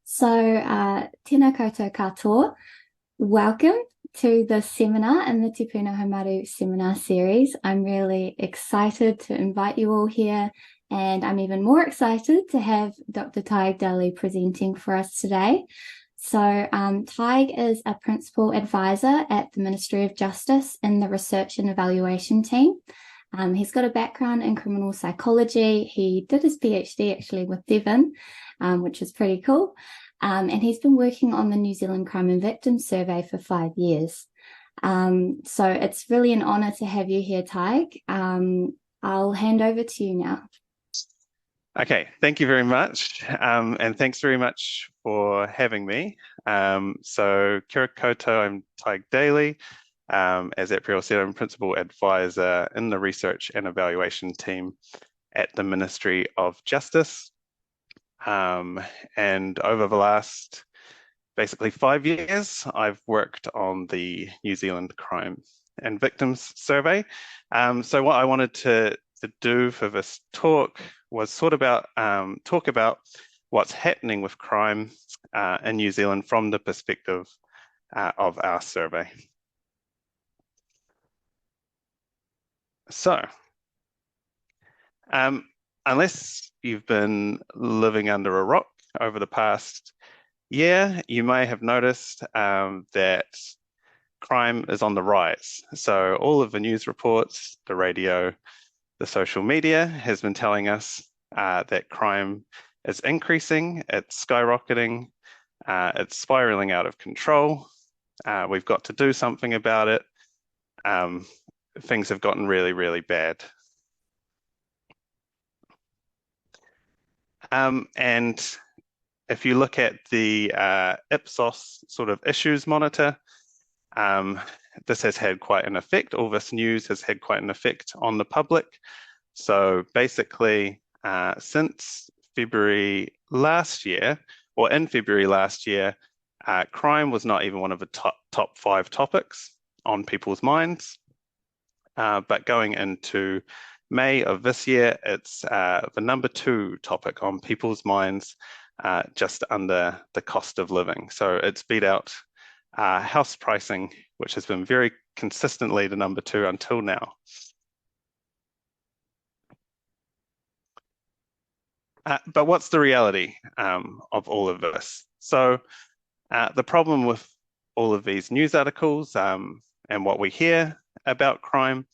Tēnā koutou katoa. Welcome to the seminar in the Te Puna Haumaru seminar series. I'm really excited to invite you all here, and I'm even more excited to have Dr. Tadhg Daly presenting for us today. Tadhg is a principal advisor at the Ministry of Justice in the Research and Evaluation team. He's got a background in criminal psychology. He did his PhD actually with Devon, which is pretty cool. And he's been working on the New Zealand Crime and Victims Survey for 5 years. So it's really an honour to have you here, Tadhg. I'll hand over to you now. Okay, thank you very much. And thanks very much for having me. Kia koutou, I'm Tadhg Daly. As April said, I'm Principal Advisor in the Research and Evaluation team at the Ministry of Justice. And over the last basically 5 years, I've worked on the New Zealand Crime and Victims Survey. So what I wanted to do for this talk was talk about what's happening with crime in New Zealand from the perspective of our survey. So, unless you've been living under a rock over the past year, you may have noticed that crime is on the rise. So all of the news reports, the radio, the social media has been telling us that crime is increasing, it's skyrocketing, it's spiraling out of control. We've got to do something about it. Things have gotten really, really bad. And if you look at the Ipsos sort of issues monitor, this has had quite an effect. All this news has had quite an effect on the public. So basically, since February last year, or in February last year, crime was not even one of the top 5 topics on people's minds. But going into May of this year, it's the number 2 topic on people's minds, just under the cost of living. So it's beat out house pricing, which has been very consistently the number 2 until now. But what's the reality of all of this? So the problem with all of these news articles and what we hear about crime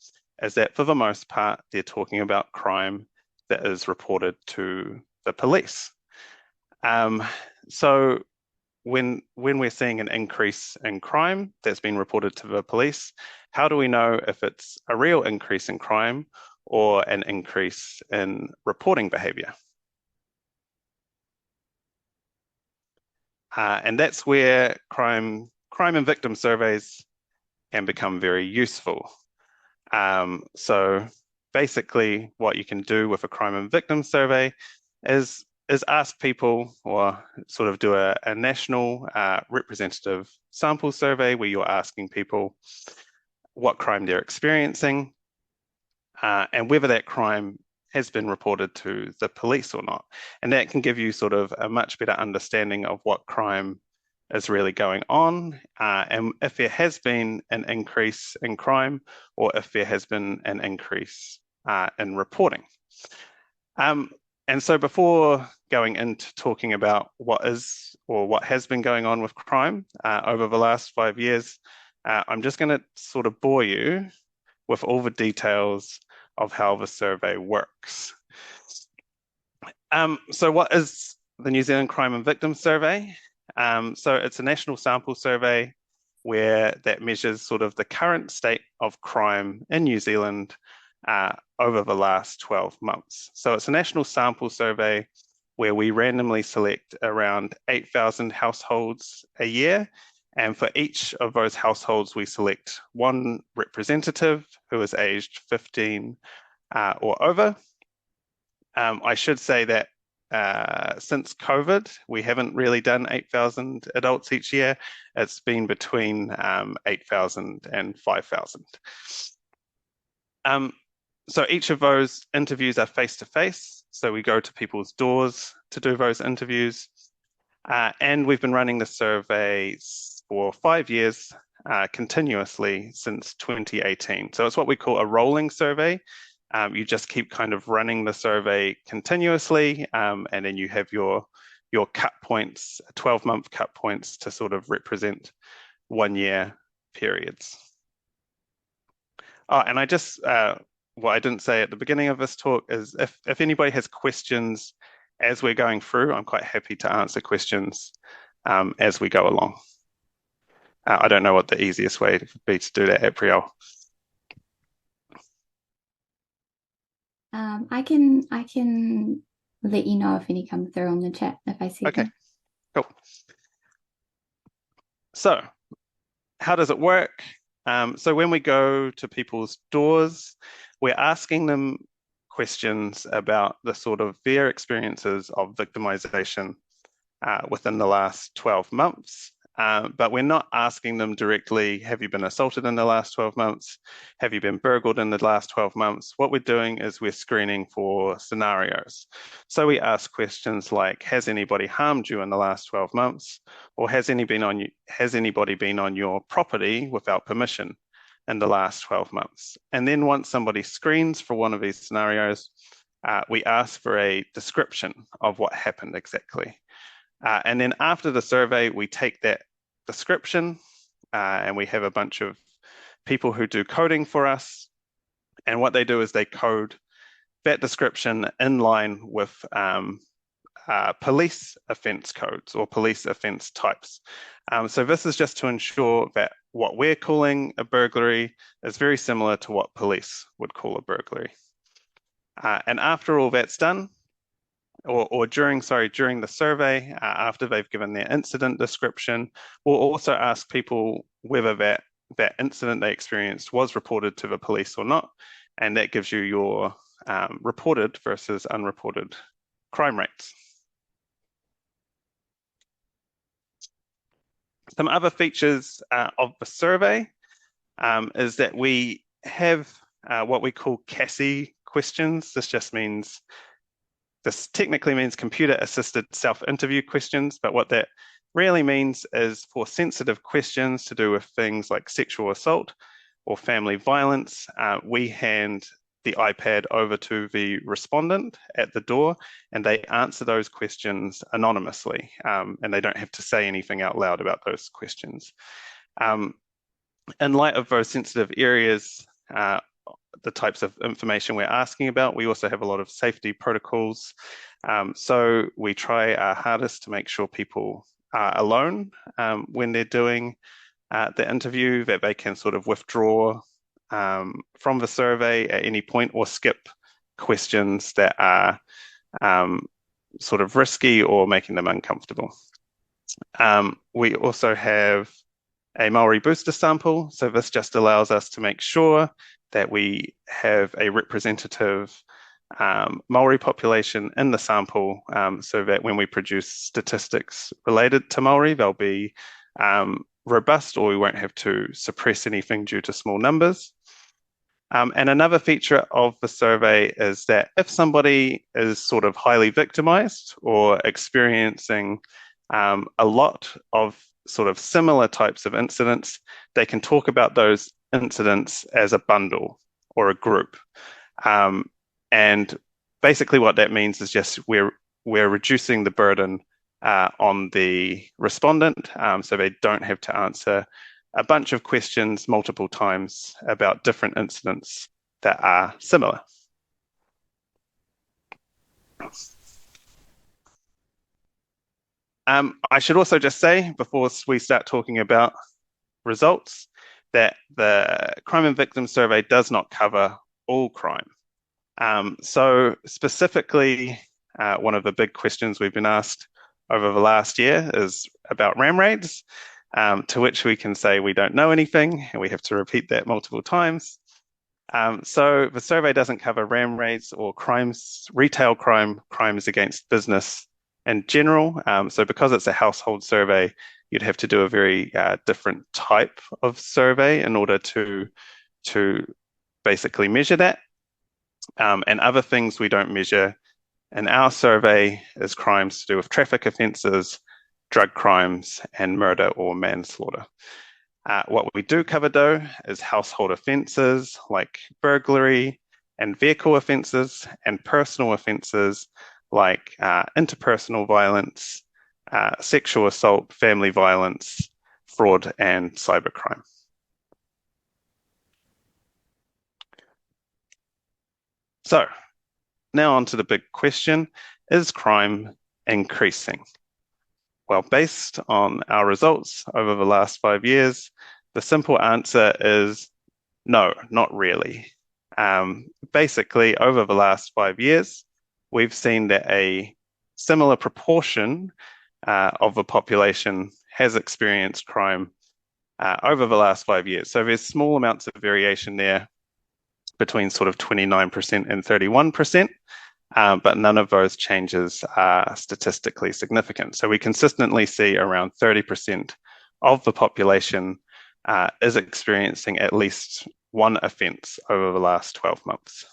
is that for the most part, they're talking about crime that is reported to the police. So when we're seeing an increase in crime that's been reported to the police, how do we know if it's a real increase in crime or an increase in reporting behavior? And that's where crime and victim surveys can become very useful. So basically what you can do with a crime and victim survey is ask people, or sort of do a national representative sample survey where you're asking people what crime they're experiencing and whether that crime has been reported to the police or not. And that can give you sort of a much better understanding of what crime is really going on, and if there has been an increase in crime or if there has been an increase in reporting. And so before going into talking about what is or what has been going on with crime over the last 5 years, I'm just going to sort of bore you with all the details of how the survey works. So what is the New Zealand Crime and Victims Survey? So it's a national sample survey that measures sort of the current state of crime in New Zealand over the last 12 months. So it's a national sample survey where we randomly select around 8,000 households a year. And for each of those households, we select one representative who is aged 15 or over. I should say that since COVID, we haven't really done 8,000 adults each year. It's been between 8,000 and 5,000. So each of those interviews are face-to-face. So we go to people's doors to do those interviews. And we've been running the survey for 5 years continuously since 2018. So it's what we call a rolling survey. You just keep kind of running the survey continuously, and then you have your cut points, 12-month cut points to sort of represent 1 year periods. Oh, and what I didn't say at the beginning of this talk is if anybody has questions as we're going through, I'm quite happy to answer questions as we go along. I don't know what the easiest way would be to do that, April. I can let you know if any come through on the chat if I see Okay, them. cool. So, how does it work? So when we go to people's doors, we're asking them questions about the sort of their experiences of victimization within the last 12 months. But we're not asking them directly, have you been assaulted in the last 12 months? Have you been burgled in the last 12 months? What we're doing is we're screening for scenarios. So we ask questions like, has anybody harmed you in the last 12 months? Or has anybody been on your property without permission in the last 12 months? And then once somebody screens for one of these scenarios, we ask for a description of what happened exactly. And then after the survey, we take that description and we have a bunch of people who do coding for us. And what they do is they code that description in line with police offence codes or police offence types. So this is just to ensure that what we're calling a burglary is very similar to what police would call a burglary. And after all that's done, or during the survey, after they've given their incident description, we'll also ask people whether that incident they experienced was reported to the police or not, and that gives you your reported versus unreported crime rates. Some other features of the survey is that we have what we call CASI questions. This technically means computer-assisted self-interview questions, but what that really means is for sensitive questions to do with things like sexual assault or family violence, we hand the iPad over to the respondent at the door, and they answer those questions anonymously, and they don't have to say anything out loud about those questions. In light of those sensitive areas, the types of information we're asking about, we also have a lot of safety protocols. So we try our hardest to make sure people are alone when they're doing the interview, that they can sort of withdraw from the survey at any point or skip questions that are sort of risky or making them uncomfortable. We also have a Maori booster sample. So this just allows us to make sure that we have a representative Maori population in the sample, so that when we produce statistics related to Maori, they'll be robust, or we won't have to suppress anything due to small numbers. And another feature of the survey is that if somebody is sort of highly victimized or experiencing a lot of sort of similar types of incidents, they can talk about those incidents as a bundle or a group. And basically what that means is just we're reducing the burden on the respondent, so they don't have to answer a bunch of questions multiple times about different incidents that are similar. I should also just say, before we start talking about results, that the Crime and Victim Survey does not cover all crime. So specifically, one of the big questions we've been asked over the last year is about ram raids, to which we can say we don't know anything, and we have to repeat that multiple times. So the survey doesn't cover ram raids or crimes, retail crimes against business in general. So because it's a household survey, you'd have to do a very different type of survey in order to basically measure that. And other things we don't measure in our survey is crimes to do with traffic offences, drug crimes, and murder or manslaughter. What we do cover, though, is household offences like burglary and vehicle offences, and personal offences like interpersonal violence, sexual assault, family violence, fraud, and cybercrime. So, now on to the big question, is crime increasing? Well, based on our results over the last 5 years, the simple answer is no, not really. Basically, over the last 5 years, we've seen that a similar proportion of the population has experienced crime over the last 5 years. So there's small amounts of variation there between sort of 29% and 31%. But none of those changes are statistically significant. So we consistently see around 30% of the population is experiencing at least one offence over the last 12 months.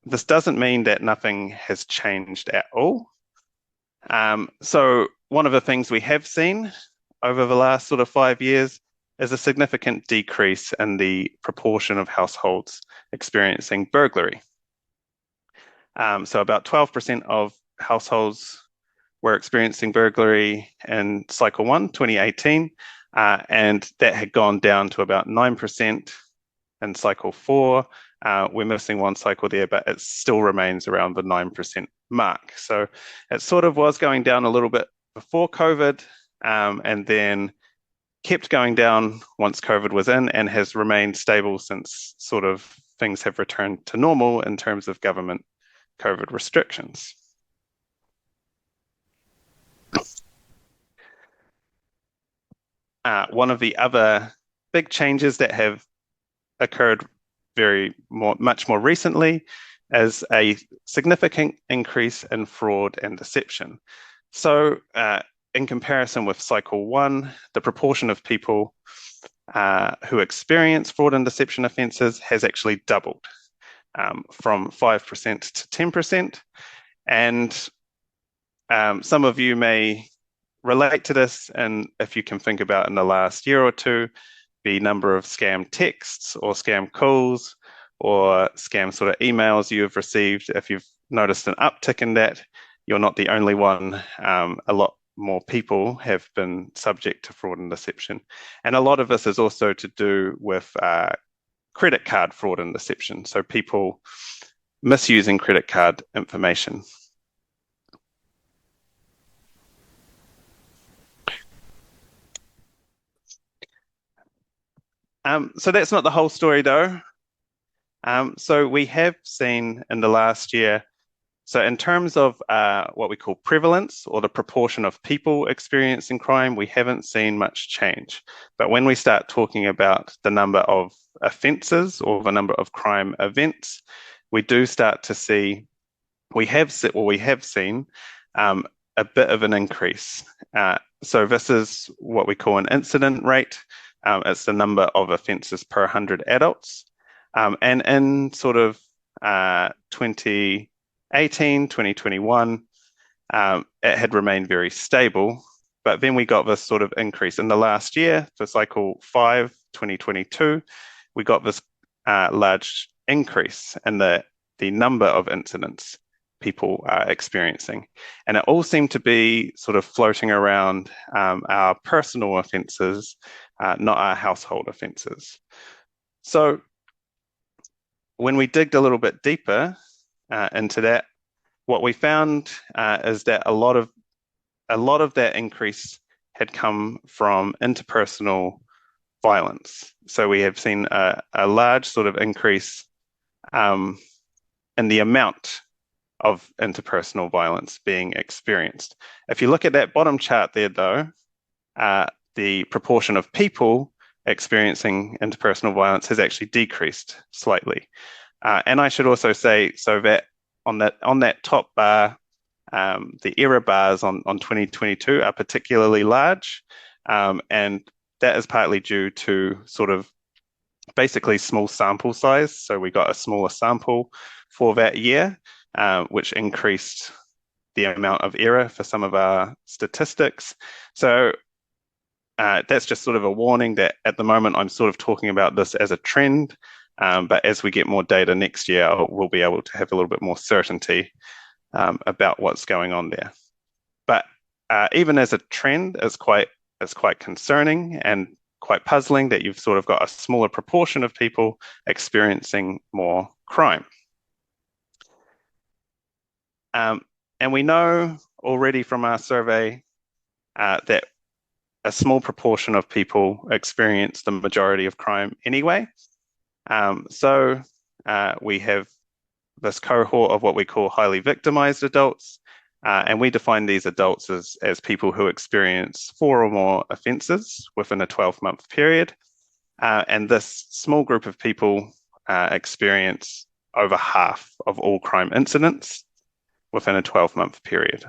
This doesn't mean that nothing has changed at all. So one of the things we have seen over the last sort of 5 years is a significant decrease in the proportion of households experiencing burglary. So about 12% of households were experiencing burglary in cycle 1, 2018, and that had gone down to about 9% in cycle 4. We're missing one cycle there, but it still remains around the 9% mark. So it sort of was going down a little bit before COVID, and then kept going down once COVID was in, and has remained stable since sort of things have returned to normal in terms of government COVID restrictions. One of the other big changes that have occurred much more recently is a significant increase in fraud and deception. So in comparison with cycle 1, the proportion of people who experience fraud and deception offences has actually doubled from 5% to 10%. And some of you may relate to this, and if you can think about in the last year or two, the number of scam texts or scam calls or scam sort of emails you have received. If you've noticed an uptick in that, you're not the only one. A lot more people have been subject to fraud and deception. And a lot of this is also to do with credit card fraud and deception. So people misusing credit card information. So that's not the whole story, though. So we have seen in the last year, so in terms of what we call prevalence, or the proportion of people experiencing crime, we haven't seen much change. But when we start talking about the number of offences or the number of crime events, we do start to see, we have seen a bit of an increase. So this is what we call an incident rate. It's the number of offences per 100 adults. And in sort of 2018, 2021, it had remained very stable. But then we got this sort of increase. In the last year, for cycle 5, 2022, we got this large increase in the number of incidents people are experiencing. And it all seemed to be sort of floating around our personal offences, not our household offences. So when we digged a little bit deeper into that, what we found is that a lot of that increase had come from interpersonal violence. So we have seen a large sort of increase in the amount of interpersonal violence being experienced. If you look at that bottom chart there, though, the proportion of people experiencing interpersonal violence has actually decreased slightly. And I should also say, so that on that top bar, the error bars on 2022 are particularly large, and that is partly due to sort of basically small sample size. So we got a smaller sample for that year. which increased the amount of error for some of our statistics. So that's just sort of a warning that at the moment I'm sort of talking about this as a trend, but as we get more data next year, we'll be able to have a little bit more certainty about what's going on there. But even as a trend, it's quite concerning and quite puzzling that you've sort of got a smaller proportion of people experiencing more crime. And we know already from our survey that a small proportion of people experience the majority of crime anyway. So we have this cohort of what we call highly victimized adults, and we define these adults as people who experience 4 or more offences within a 12-month period. And this small group of people experience over half of all crime incidents within a 12-month period.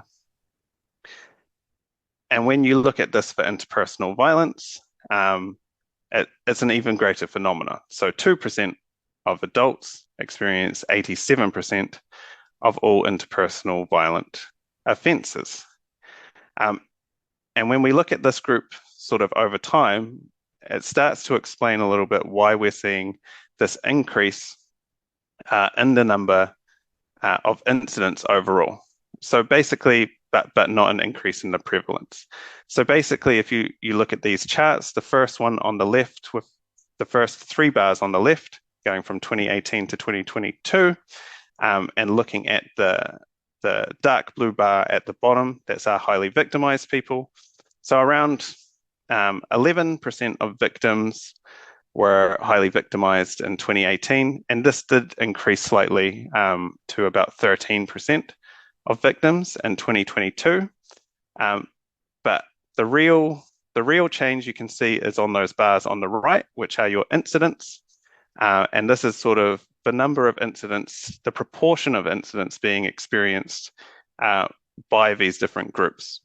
And when you look at this for interpersonal violence, it's an even greater phenomenon. So 2% of adults experience 87% of all interpersonal violent offences. And when we look at this group sort of over time, it starts to explain a little bit why we're seeing this increase in the number of incidents overall. So basically, but not an increase in the prevalence. So basically, if you look at these charts, the first one on the left with the first 3 bars on the left going from 2018 to 2022, and looking at the dark blue bar at the bottom, that's our highly victimized people. So around 11% of victims were highly victimized in 2018, and this did increase slightly to about 13% of victims in 2022. But the real change you can see is on those bars on the right, which are your incidents. And this is sort of the number of incidents, the proportion of incidents being experienced by these different groups.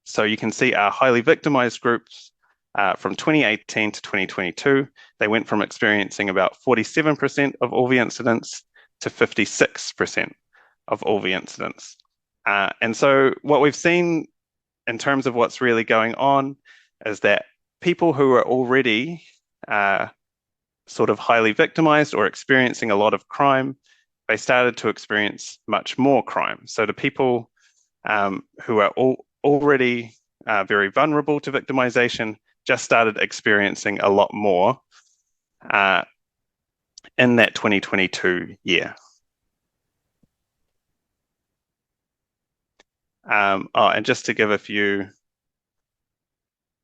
So you can see our highly victimized groups from 2018 to 2022, they went from experiencing about 47% of all the incidents to 56% of all the incidents. And so what we've seen in terms of what's really going on is that people who are already sort of highly victimized or experiencing a lot of crime, they started to experience much more crime. So the people who are already very vulnerable to victimization just started experiencing a lot more in that 2022 year. And just to give a few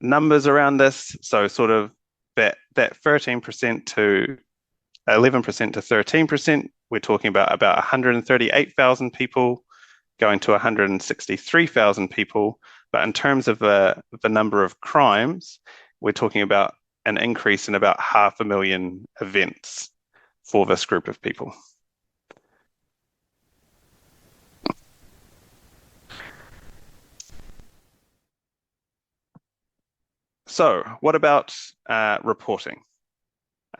numbers around this, so sort of that 13% to 11% to 13%, we're talking about 138,000 people going to 163,000 people. But in terms of the number of crimes, we're talking about an increase in about 500,000 events for this group of people. So what about reporting?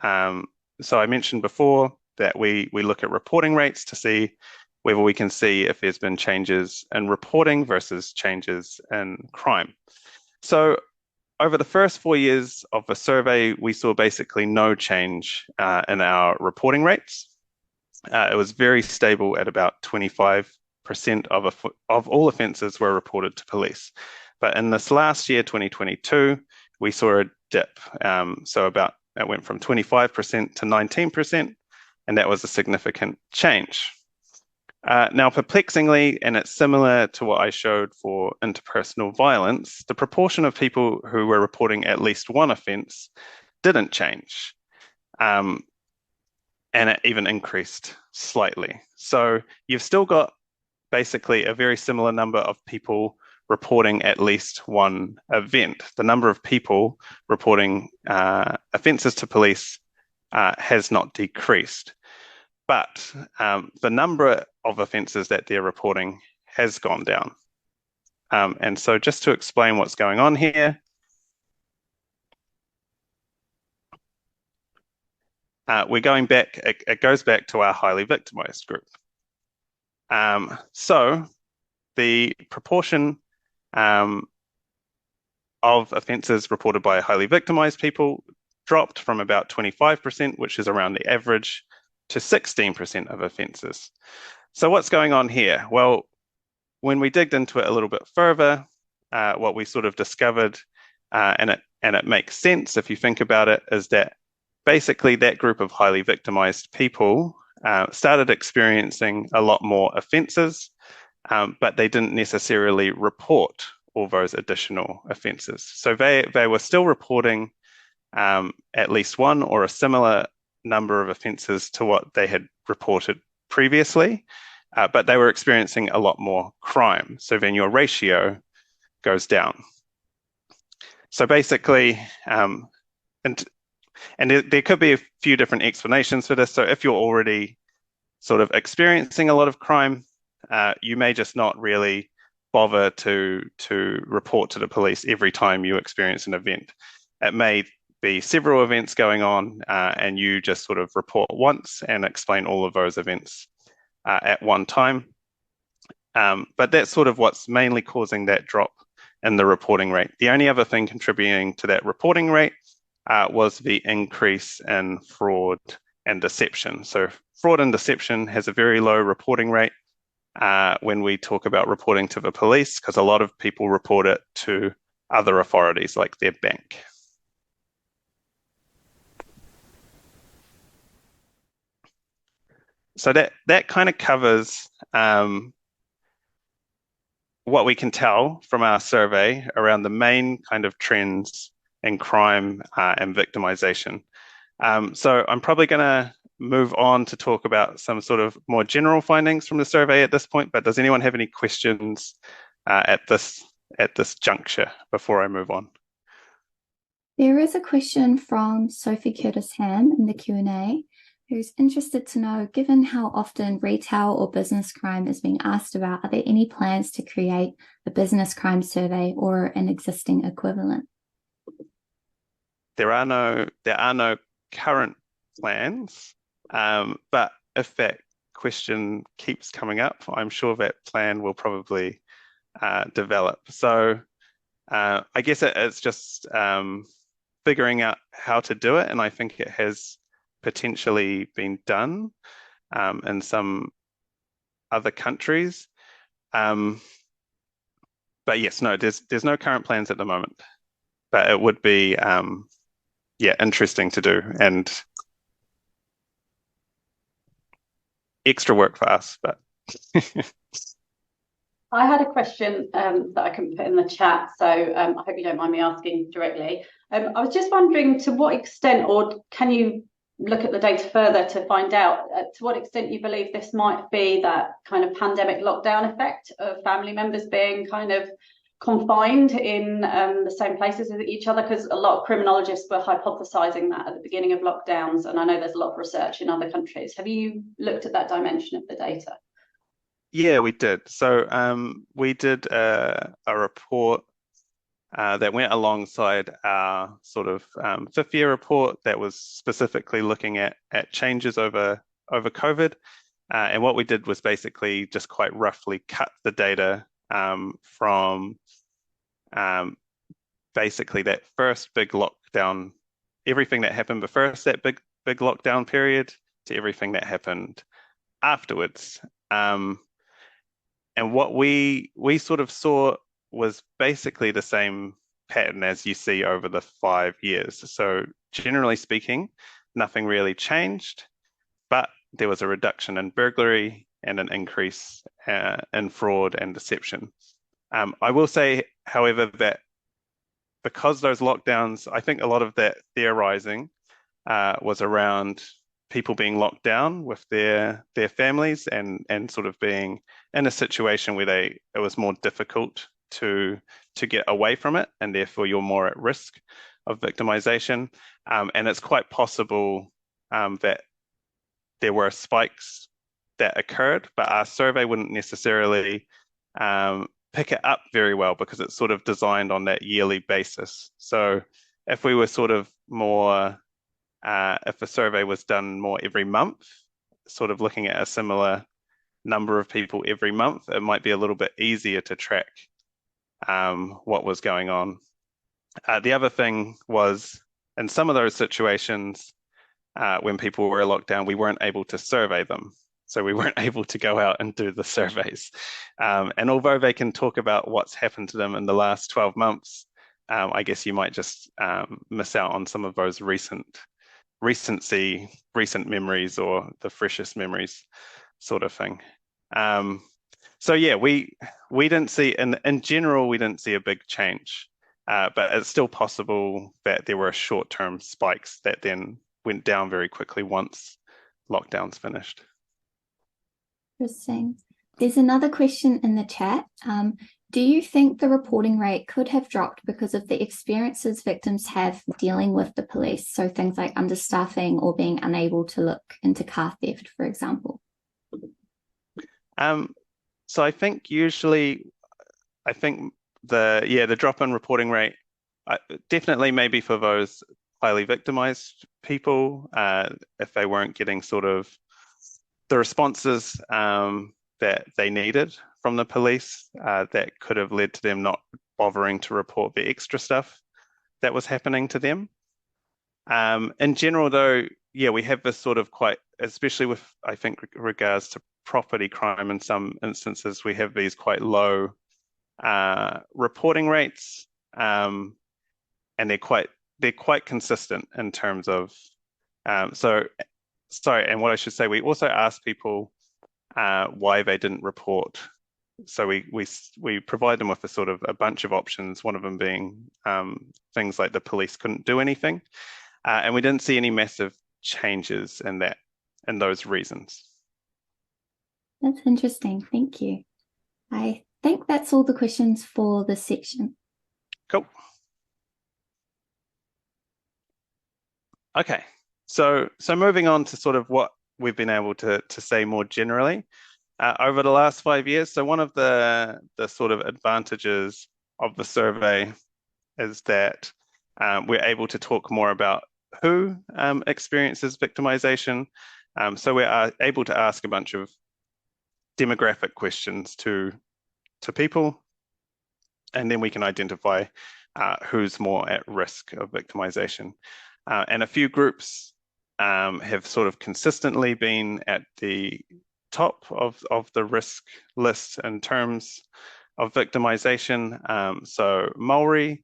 So I mentioned before that we look at reporting rates to see whether we can see if there's been changes in reporting versus changes in crime. So over the first 4 years of the survey, we saw basically no change in our reporting rates. It was very stable at about 25% of all offences were reported to police. But in this last year, 2022, we saw a dip. So it went from 25% to 19%, and that was a significant change. Now, perplexingly, and it's similar to what I showed for interpersonal violence, the proportion of people who were reporting at least one offence didn't change. And it even increased slightly. So you've still got basically a very similar number of people reporting at least one event. The number of people reporting offences to police has not decreased. But the number of offences that they're reporting has gone down. And so just to explain what's going on here, we're going back, it goes back to our highly victimized group. So the proportion um, of offences reported by highly victimised people dropped from about 25%, which is around the average, to 16% of offences. So what's going on here? Well, when we digged into it a little bit further, what we sort of discovered, and it makes sense if you think about it, is that basically that group of highly victimized people started experiencing a lot more offences, but they didn't necessarily report all those additional offences. So they were still reporting at least one or a similar number of offences to what they had reported previously, but they were experiencing a lot more crime. So then your ratio goes down. So basically, and there could be a few different explanations for this. So if you're already sort of experiencing a lot of crime, you may just not really bother to report to the police every time you experience an event. It may be several events going on, and you just sort of report once and explain all of those events at one time. But that's sort of what's mainly causing that drop in the reporting rate. The only other thing contributing to that reporting rate was the increase in fraud and deception. So fraud and deception has a very low reporting rate when we talk about reporting to the police, because a lot of people report it to other authorities like their bank. So that kind of covers what we can tell from our survey around the main kind of trends in crime and victimization. So I'm probably going to move on to talk about some sort of more general findings from the survey at this point, but does anyone have any questions at this juncture before I move on? There is a question from Sophie Curtis Ham in the Q&A, who's interested to know, given how often retail or business crime is being asked about, are there any plans to create a business crime survey or an existing equivalent? There are no current plans, but if that question keeps coming up, I'm sure that plan will probably develop. So I guess it's just figuring out how to do it, and I think it has potentially been done in some other countries. But yes, no, there's no current plans at the moment, but it would be interesting to do and extra work for us, but I had a question that I can put in the chat, so I hope you don't mind me asking directly. I was just wondering to what extent, or can you look at the data further to find out to what extent you believe this might be that kind of pandemic lockdown effect of family members being kind of confined in the same places as each other, because a lot of criminologists were hypothesizing that at the beginning of lockdowns, and I know there's a lot of research in other countries. Have you looked at that dimension of the data? yeah, we did. So we did a report that went alongside our sort of fifth year report that was specifically looking at changes over COVID. And what we did was basically just quite roughly cut the data from basically that first big lockdown, everything that happened before that big lockdown period, to everything that happened afterwards. And what we sort of saw was basically the same pattern as you see over the 5 years. So generally speaking, nothing really changed, but there was a reduction in burglary and an increase in fraud and deception. I will say, however, that because those lockdowns, I think a lot of that theorizing was around people being locked down with their families and sort of being in a situation where it was more difficult to get away from it, and therefore you're more at risk of victimization. And it's quite possible that there were spikes that occurred, but our survey wouldn't necessarily pick it up very well because it's sort of designed on that yearly basis. So if we were sort of more, if a survey was done more every month, sort of looking at a similar number of people every month, it might be a little bit easier to track what was going on. The other thing was, in some of those situations, when people were locked down, we weren't able to survey them. So we weren't able to go out and do the surveys. And although they can talk about what's happened to them in the last 12 months, I guess you might just miss out on some of those recent memories or the freshest memories sort of thing. So yeah, we didn't see, in general, we didn't see a big change, but it's still possible that there were short-term spikes that then went down very quickly once lockdowns finished. Interesting. There's another question in the chat. Do you think the reporting rate could have dropped because of the experiences victims have dealing with the police? So things like understaffing or being unable to look into car theft, for example. So I think usually, the drop in reporting rate, definitely maybe for those highly victimized people, if they weren't getting sort of the responses that they needed from the police, that could have led to them not bothering to report the extra stuff that was happening to them. In general, though, yeah, we have this sort of quite, especially with, I think, regards to property crime in some instances, we have these quite low reporting rates, and they're quite consistent in terms of, and what I should say, we also ask people why they didn't report. So we provide them with a sort of a bunch of options, one of them being things like the police couldn't do anything. And we didn't see any massive changes in those reasons. That's interesting. Thank you. I think that's all the questions for this section. Cool. Okay. So moving on to sort of what we've been able to say more generally over the last 5 years. So one of the sort of advantages of the survey is that we're able to talk more about who experiences victimization. So we are able to ask a bunch of demographic questions to people, and then we can identify who's more at risk of victimization. And a few groups have sort of consistently been at the top of the risk list in terms of victimization. So Maori,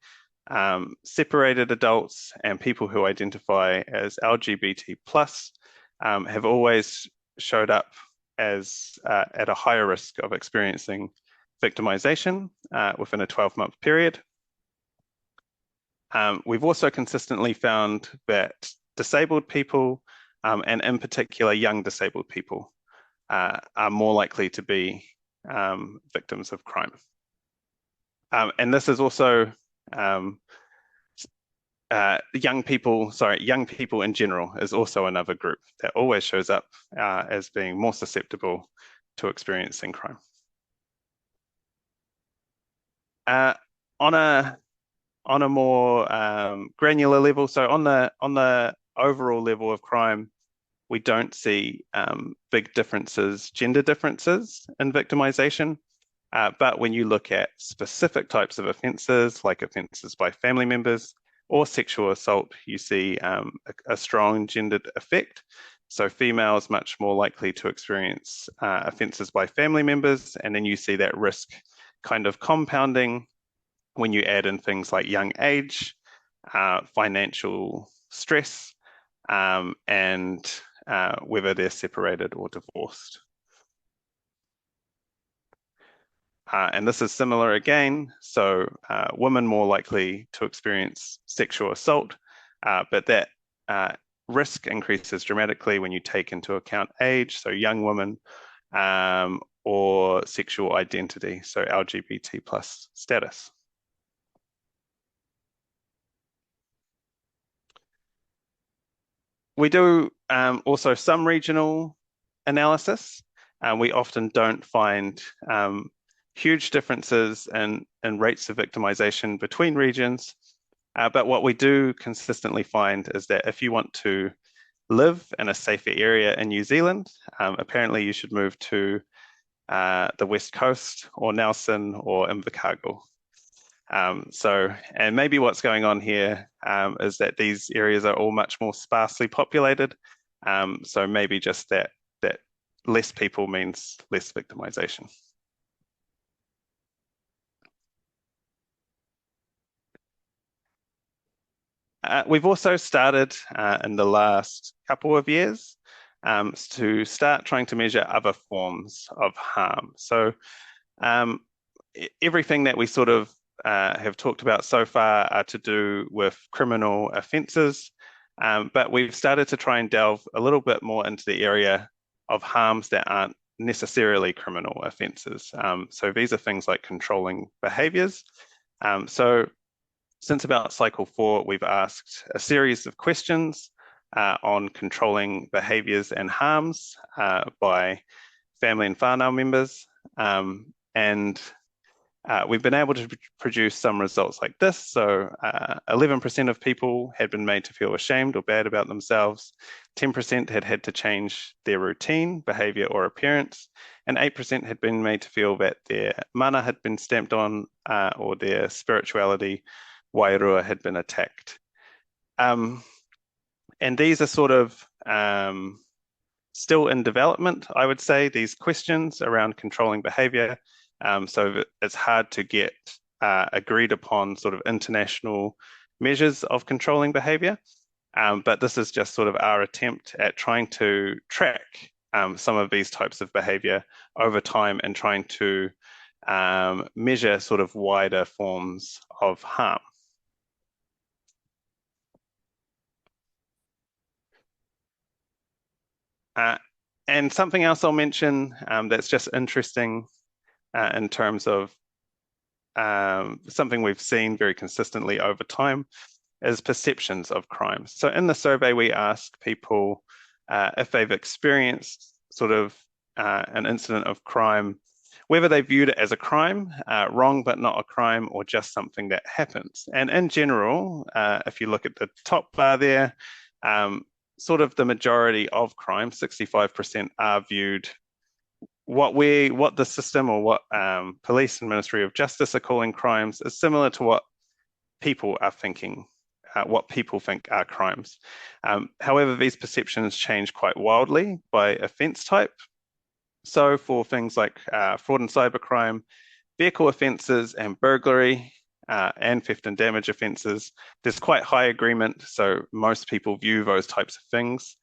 separated adults, and people who identify as LGBT plus have always showed up as at a higher risk of experiencing victimization within a 12-month period. We've also consistently found that disabled people, and in particular young disabled people, are more likely to be victims of crime. And this is also young people in general is also another group that always shows up as being more susceptible to experiencing crime. On a more granular level, so on the overall level of crime, we don't see big differences, gender differences in victimization. But when you look at specific types of offences, like offences by family members or sexual assault, you see a strong gendered effect. So females much more likely to experience offences by family members, and then you see that risk kind of compounding when you add in things like young age, financial stress, and whether they're separated or divorced. And this is similar again. So women more likely to experience sexual assault, but that risk increases dramatically when you take into account age, so young women, or sexual identity, so LGBT plus status. We do also some regional analysis. We often don't find huge differences in rates of victimization between regions. But what we do consistently find is that if you want to live in a safer area in New Zealand, apparently you should move to the West Coast or Nelson or Invercargill. And maybe what's going on here is that these areas are all much more sparsely populated. So maybe just that less people means less victimization. We've also started in the last couple of years to start trying to measure other forms of harm. So everything that we sort of have talked about so far are to do with criminal offences, but we've started to try and delve a little bit more into the area of harms that aren't necessarily criminal offences. So these are things like controlling behaviours. So since about cycle 4, we've asked a series of questions on controlling behaviours and harms by family and whānau members. And we've been able to produce some results like this. So 11% of people had been made to feel ashamed or bad about themselves. 10% had had to change their routine, behaviour or appearance. And 8% had been made to feel that their mana had been stamped on or their spirituality, wairua, had been attacked. And these are sort of still in development, I would say, these questions around controlling behaviour. So it's hard to get agreed upon sort of international measures of controlling behaviour. But this is just sort of our attempt at trying to track some of these types of behaviour over time and trying to measure sort of wider forms of harm. And something else I'll mention that's just interesting in terms of something we've seen very consistently over time is perceptions of crime. So in the survey, we ask people if they've experienced sort of an incident of crime, whether they viewed it as a crime, wrong but not a crime, or just something that happens. And in general, if you look at the top bar there, sort of the majority of crime, 65%, are viewed what the system or what police and Ministry of Justice are calling crimes is similar to what people are thinking, what people think are crimes. However, these perceptions change quite wildly by offence type. So for things like fraud and cybercrime, vehicle offences and burglary, and theft and damage offences, there's quite high agreement. So most people view those types of things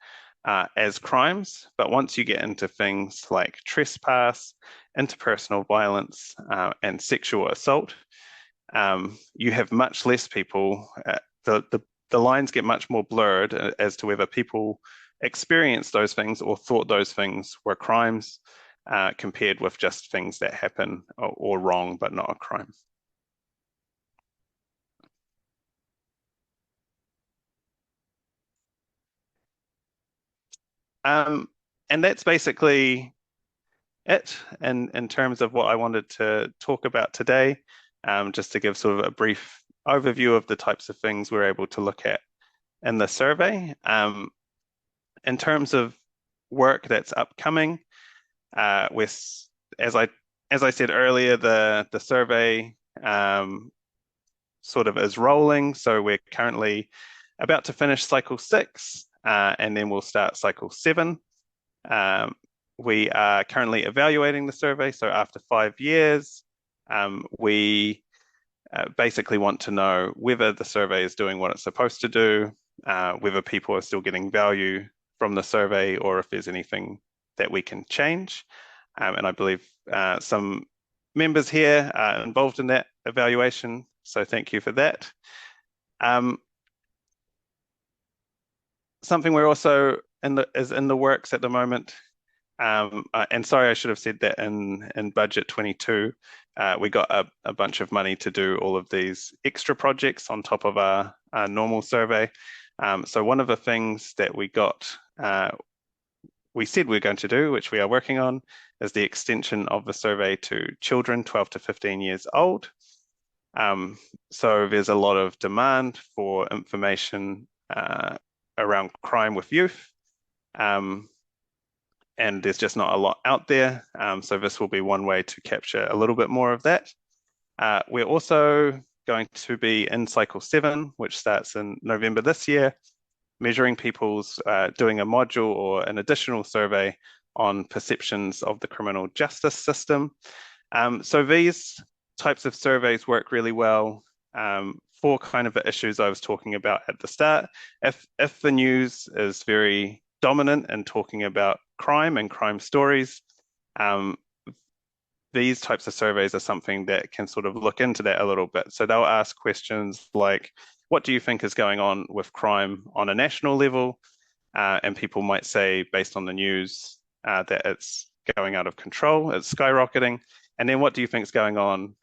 as crimes. But once you get into things like trespass, interpersonal violence, and sexual assault, you have much less people. The lines get much more blurred as to whether people experienced those things or thought those things were crimes compared with just things that happen or wrong but not a crime. And that's basically it in terms of what I wanted to talk about today, just to give sort of a brief overview of the types of things we're able to look at in the survey. In terms of work that's upcoming, with as I said earlier, the survey sort of is rolling. So we're currently about to finish cycle 6, and then we'll start cycle 7. We are currently evaluating the survey. So after 5 years, we basically want to know whether the survey is doing what it's supposed to do, whether people are still getting value from the survey, or if there's anything that we can change. And I believe some members here are involved in that evaluation. So thank you for that. Something we're also is in the works at the moment. And sorry, I should have said that in budget 22, we got a bunch of money to do all of these extra projects on top of our normal survey. So one of the things that we said we're going to do, which we are working on, is the extension of the survey to children 12 to 15 years old. So there's a lot of demand for information around crime with youth. and there's just not a lot out there. So this will be one way to capture a little bit more of that. We're also going to be in cycle 7, which starts in November this year, measuring people's doing a module or an additional survey on perceptions of the criminal justice system. So these types of surveys work really well for kind of the issues I was talking about at the start. If the news is very dominant in talking about crime and crime stories, these types of surveys are something that can sort of look into that a little bit. So they'll ask questions like, what do you think is going on with crime on a national level? And people might say, based on the news, that it's going out of control, it's skyrocketing. And then what do you think is going on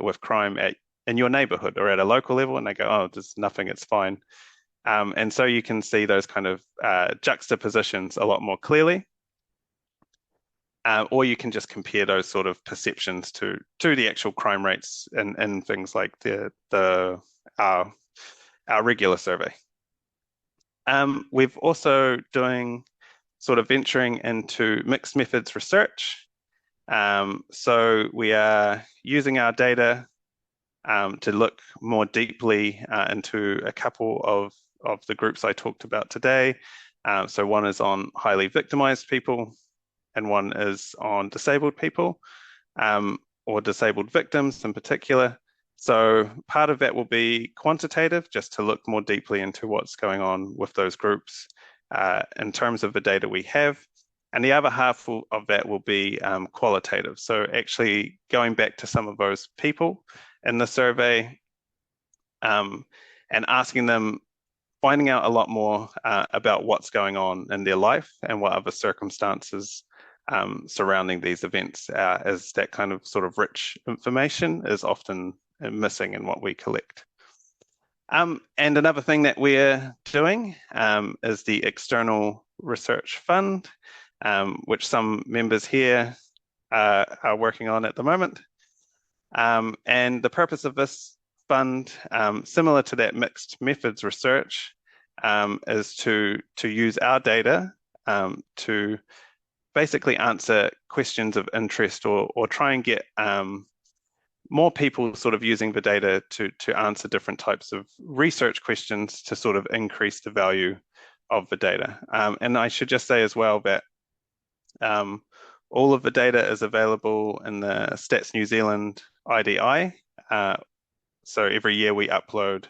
with crime in your neighborhood or at a local level? And they go, oh, there's nothing, it's fine. And so you can see those kind of juxtapositions a lot more clearly. Or you can just compare those sort of perceptions to the actual crime rates in things like our regular survey. We've also doing sort of venturing into mixed methods research. So we are using our data to look more deeply into a couple of the groups I talked about today. So one is on highly victimized people, and one is on disabled people, or disabled victims in particular. So part of that will be quantitative, just to look more deeply into what's going on with those groups in terms of the data we have. And the other half of that will be qualitative. So actually going back to some of those people in the survey and asking them, finding out a lot more about what's going on in their life and what other circumstances surrounding these events, as that kind of sort of rich information is often missing in what we collect. And another thing that we're doing is the External Research Fund, which some members here are working on at the moment. And the purpose of this fund, similar to that mixed methods research, is to use our data to basically answer questions of interest or try and get more people sort of using the data to answer different types of research questions to sort of increase the value of the data. And I should just say as well that all of the data is available in the Stats New Zealand IDI. So every year we upload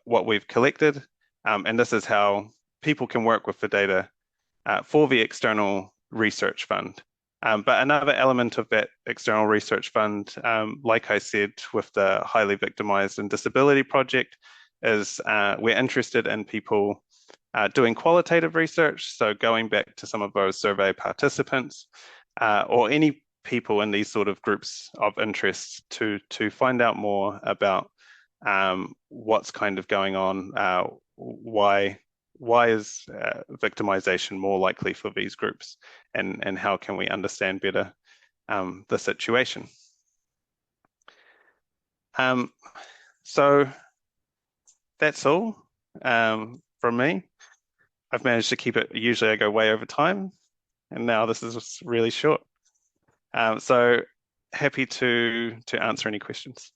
what we've collected, and this is how people can work with the data for the External Research Fund. But another element of that External Research Fund, like I said, with the highly victimized and disability project, is we're interested in people doing qualitative research. So going back to some of those survey participants or any people in these sort of groups of interest to find out more about what's kind of going on, why is victimization more likely for these groups, and how can we understand better the situation. So that's all from me. I've managed to keep it, usually I go way over time, and now this is really short. So happy to answer any questions.